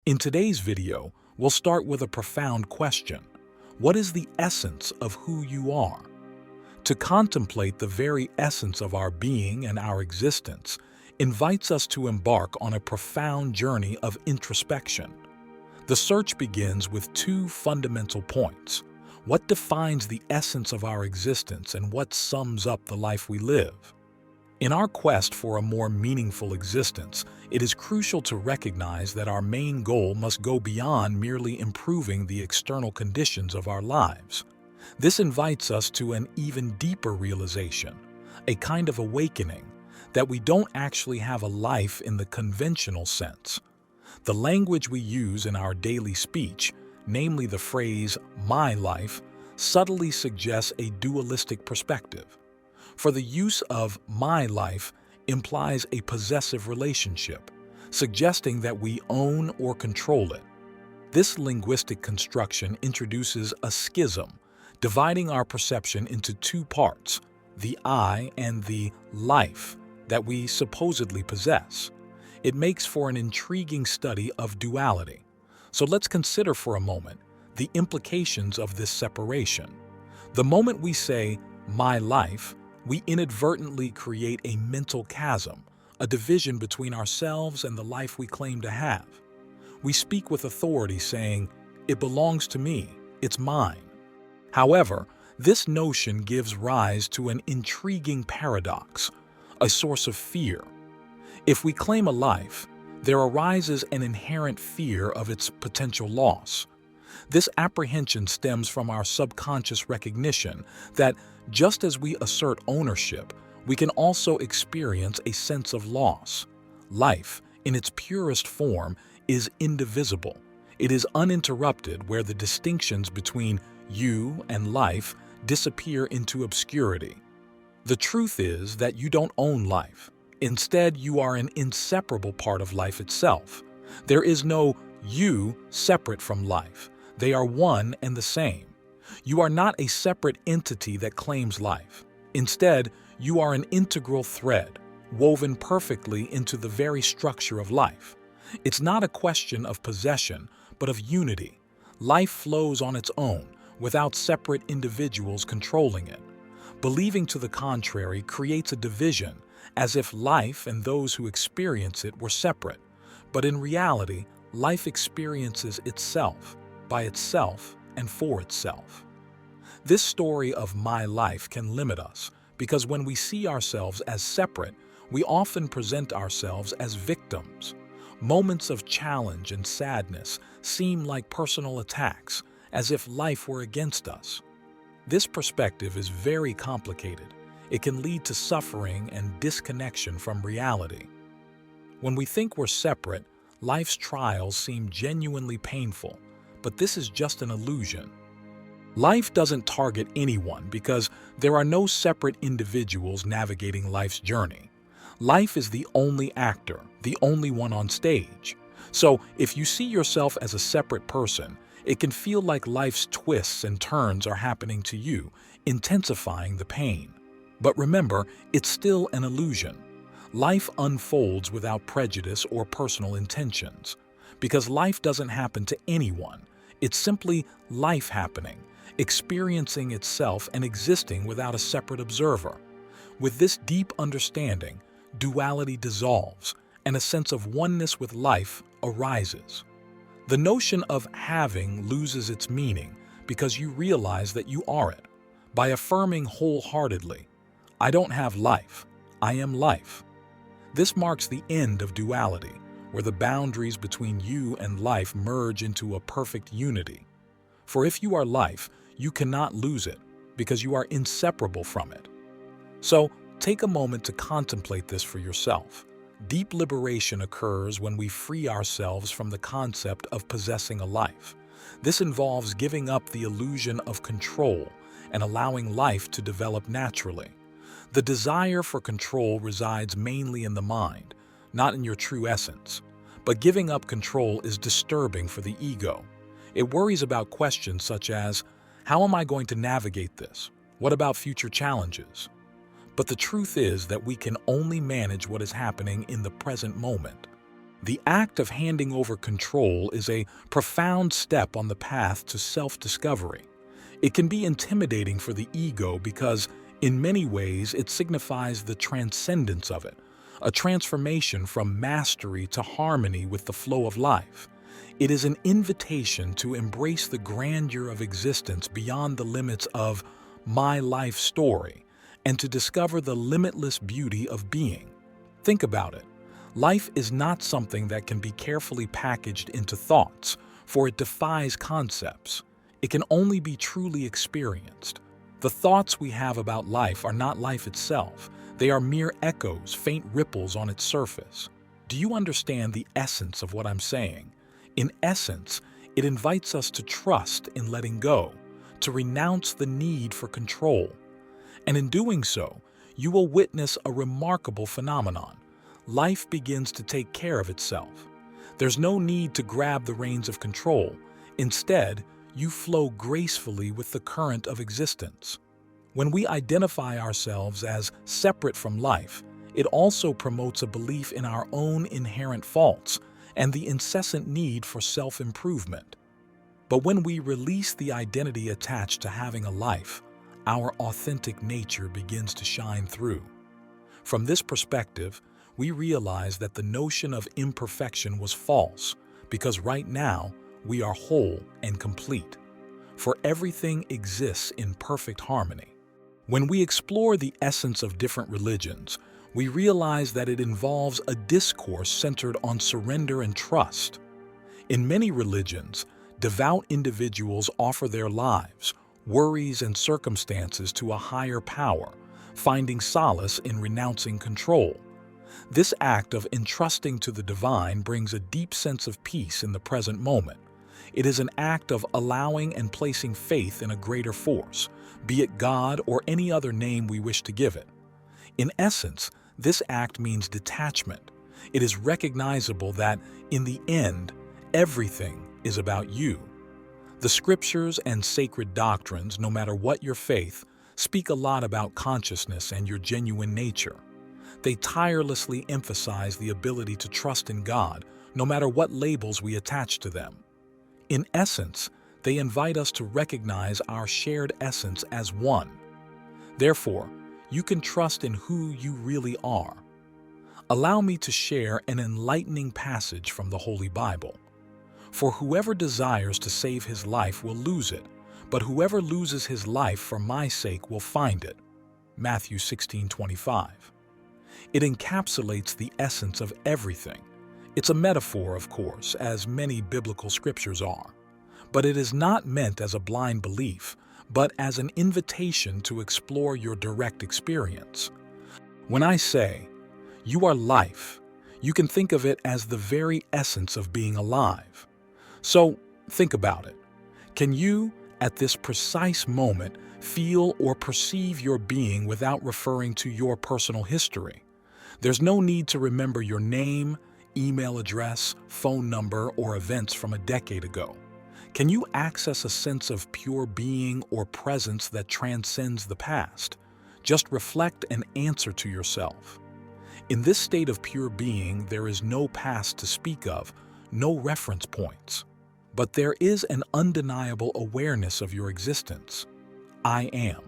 In today's video, we'll start with a profound question. What is the essence of who you are? To contemplate the very essence of our being and our existence invites us to embark on a profound journey of introspection. The search begins with two fundamental points. What defines the essence of our existence and what sums up the life we live? In our quest for a more meaningful existence, it is crucial to recognize that our main goal must go beyond merely improving the external conditions of our lives. This invites us to an even deeper realization, a kind of awakening, that we don't actually have a life in the conventional sense. The language we use in our daily speech, namely the phrase "my life," subtly suggests a dualistic perspective. For the use of "my life" implies a possessive relationship, suggesting that we own or control it. This linguistic construction introduces a schism, dividing our perception into two parts, the I and the life that we supposedly possess. It makes for an intriguing study of duality. So let's consider for a moment the implications of this separation. The moment we say, "my life," we inadvertently create a mental chasm, a division between ourselves and the life we claim to have. We speak with authority saying, "It belongs to me, it's mine." However, this notion gives rise to an intriguing paradox, a source of fear. If we claim a life, there arises an inherent fear of its potential loss. This apprehension stems from our subconscious recognition that just as we assert ownership, we can also experience a sense of loss. Life, in its purest form, is indivisible. It is uninterrupted, where the distinctions between you and life disappear into obscurity. The truth is that you don't own life. Instead, you are an inseparable part of life itself. There is no you separate from life. They are one and the same. You are not a separate entity that claims life. Instead, you are an integral thread, woven perfectly into the very structure of life. It's not a question of possession, but of unity. Life flows on its own, without separate individuals controlling it. Believing to the contrary creates a division, as if life and those who experience it were separate. But in reality, life experiences itself, by itself and for itself. This story of "my life" can limit us, because when we see ourselves as separate, we often present ourselves as victims. Moments of challenge and sadness seem like personal attacks, as if life were against us. This perspective is very complicated. It can lead to suffering and disconnection from reality. When we think we're separate, life's trials seem genuinely painful, but this is just an illusion. Life doesn't target anyone because there are no separate individuals navigating life's journey. Life is the only actor, the only one on stage. So if you see yourself as a separate person, it can feel like life's twists and turns are happening to you, intensifying the pain. But remember, it's still an illusion. Life unfolds without prejudice or personal intentions. Because life doesn't happen to anyone. It's simply life happening, experiencing itself and existing without a separate observer. With this deep understanding, duality dissolves, and a sense of oneness with life arises. The notion of having loses its meaning because you realize that you are it. By affirming wholeheartedly, "I don't have life, I am life." This marks the end of duality, where the boundaries between you and life merge into a perfect unity. For if you are life, you cannot lose it, because you are inseparable from it. So, take a moment to contemplate this for yourself. Deep liberation occurs when we free ourselves from the concept of possessing a life. This involves giving up the illusion of control and allowing life to develop naturally. The desire for control resides mainly in the mind, not in your true essence. But giving up control is disturbing for the ego. It worries about questions such as, how am I going to navigate this? What about future challenges? But the truth is that we can only manage what is happening in the present moment. The act of handing over control is a profound step on the path to self-discovery. It can be intimidating for the ego because, in many ways, it signifies the transcendence of it, a transformation from mastery to harmony with the flow of life. It is an invitation to embrace the grandeur of existence beyond the limits of my life story and to discover the limitless beauty of being. Think about it. Life is not something that can be carefully packaged into thoughts, for it defies concepts. It can only be truly experienced. The thoughts we have about life are not life itself. They are mere echoes, faint ripples on its surface. Do you understand the essence of what I'm saying? In essence, it invites us to trust in letting go, to renounce the need for control. And in doing so, you will witness a remarkable phenomenon. Life begins to take care of itself. There's no need to grab the reins of control. Instead, you flow gracefully with the current of existence. When we identify ourselves as separate from life, it also promotes a belief in our own inherent faults and the incessant need for self-improvement. But when we release the identity attached to having a life, our authentic nature begins to shine through. From this perspective, we realize that the notion of imperfection was false, because right now we are whole and complete, for everything exists in perfect harmony. When we explore the essence of different religions, we realize that it involves a discourse centered on surrender and trust. In many religions, devout individuals offer their lives, worries, and circumstances to a higher power, finding solace in renouncing control. This act of entrusting to the divine brings a deep sense of peace in the present moment. It is an act of allowing and placing faith in a greater force, be it God or any other name we wish to give it. In essence, this act means detachment. It is recognizable that, in the end, everything is about you. The scriptures and sacred doctrines, no matter what your faith, speak a lot about consciousness and your genuine nature. They tirelessly emphasize the ability to trust in God, no matter what labels we attach to them. In essence, they invite us to recognize our shared essence as one. Therefore, you can trust in who you really are. Allow me to share an enlightening passage from the Holy Bible. For whoever desires to save his life will lose it, but whoever loses his life for my sake will find it. Matthew 16:25. It encapsulates the essence of everything. It's a metaphor, of course, as many biblical scriptures are. But it is not meant as a blind belief, but as an invitation to explore your direct experience. When I say, you are life, you can think of it as the very essence of being alive. So, think about it. Can you, at this precise moment, feel or perceive your being without referring to your personal history? There's no need to remember your name, email address, phone number, or events from a decade ago. Can you access a sense of pure being or presence that transcends the past? Just reflect and answer to yourself. In this state of pure being, there is no past to speak of, no reference points. But there is an undeniable awareness of your existence. I am.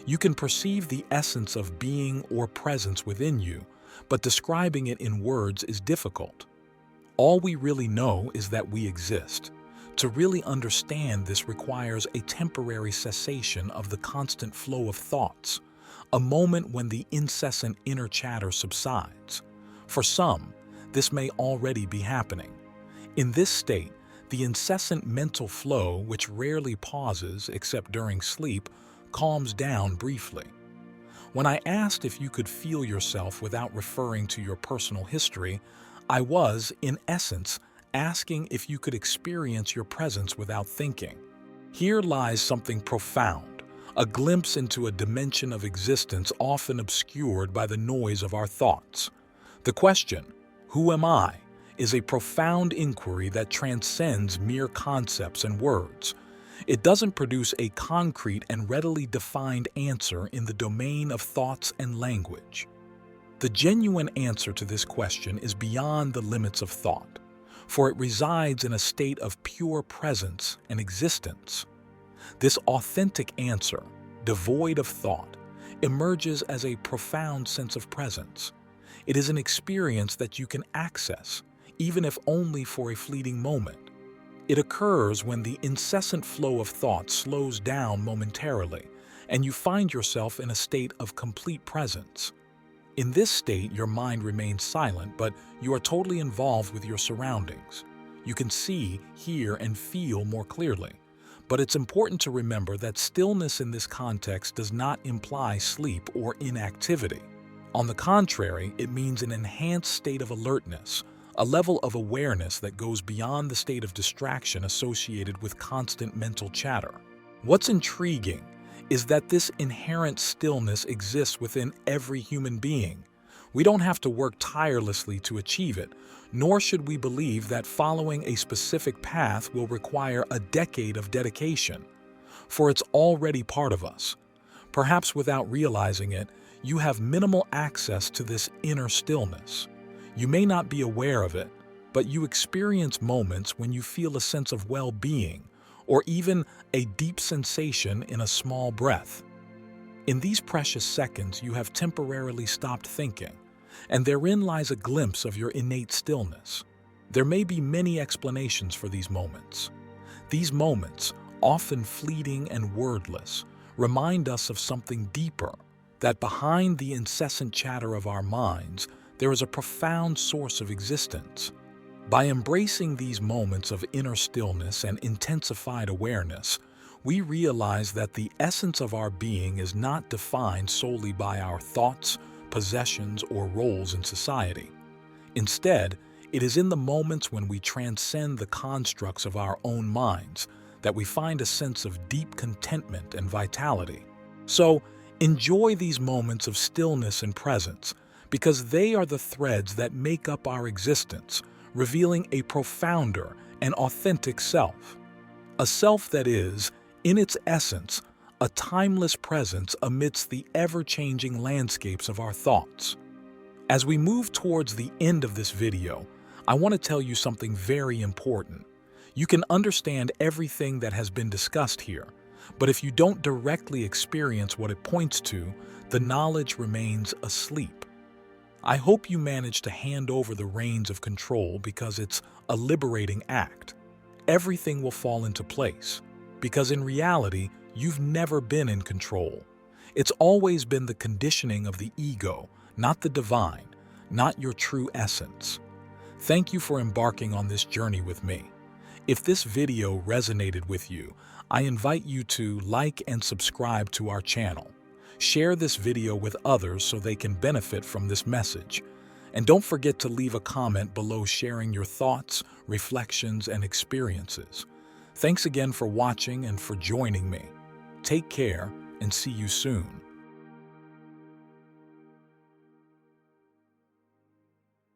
You can perceive the essence of being or presence within you, but describing it in words is difficult. All we really know is that we exist. To really understand this requires a temporary cessation of the constant flow of thoughts, a moment when the incessant inner chatter subsides. For some, this may already be happening. In this state, the incessant mental flow, which rarely pauses except during sleep, calms down briefly. When I asked if you could feel yourself without referring to your personal history, I was, in essence, asking if you could experience your presence without thinking. Here lies something profound, a glimpse into a dimension of existence often obscured by the noise of our thoughts. The question, who am I, is a profound inquiry that transcends mere concepts and words. It doesn't produce a concrete and readily defined answer in the domain of thoughts and language. The genuine answer to this question is beyond the limits of thought, for it resides in a state of pure presence and existence. This authentic answer, devoid of thought, emerges as a profound sense of presence. It is an experience that you can access, even if only for a fleeting moment. It occurs when the incessant flow of thought slows down momentarily, and you find yourself in a state of complete presence. In this state, your mind remains silent, but you are totally involved with your surroundings. You can see, hear, and feel more clearly. But it's important to remember that stillness in this context does not imply sleep or inactivity. On the contrary, it means an enhanced state of alertness, a level of awareness that goes beyond the state of distraction associated with constant mental chatter. What's intriguing is that this inherent stillness exists within every human being. We don't have to work tirelessly to achieve it, nor should we believe that following a specific path will require a decade of dedication, for it's already part of us. Perhaps without realizing it, you have minimal access to this inner stillness. You may not be aware of it, but you experience moments when you feel a sense of well-being, or even a deep sensation in a small breath. In these precious seconds, you have temporarily stopped thinking, and therein lies a glimpse of your innate stillness. There may be many explanations for these moments. These moments, often fleeting and wordless, remind us of something deeper, that behind the incessant chatter of our minds, there is a profound source of existence. By embracing these moments of inner stillness and intensified awareness, we realize that the essence of our being is not defined solely by our thoughts, possessions, or roles in society. Instead, it is in the moments when we transcend the constructs of our own minds that we find a sense of deep contentment and vitality. So, enjoy these moments of stillness and presence, because they are the threads that make up our existence, revealing a profounder and authentic self. A self that is, in its essence, a timeless presence amidst the ever-changing landscapes of our thoughts. As we move towards the end of this video, I want to tell you something very important. You can understand everything that has been discussed here, but if you don't directly experience what it points to, the knowledge remains asleep. I hope you manage to hand over the reins of control, because it's a liberating act. Everything will fall into place, because in reality, you've never been in control. It's always been the conditioning of the ego, not the divine, not your true essence. Thank you for embarking on this journey with me. If this video resonated with you, I invite you to like and subscribe to our channel. Share this video with others so they can benefit from this message. And don't forget to leave a comment below sharing your thoughts, reflections, and experiences. Thanks again for watching and for joining me. Take care and see you soon.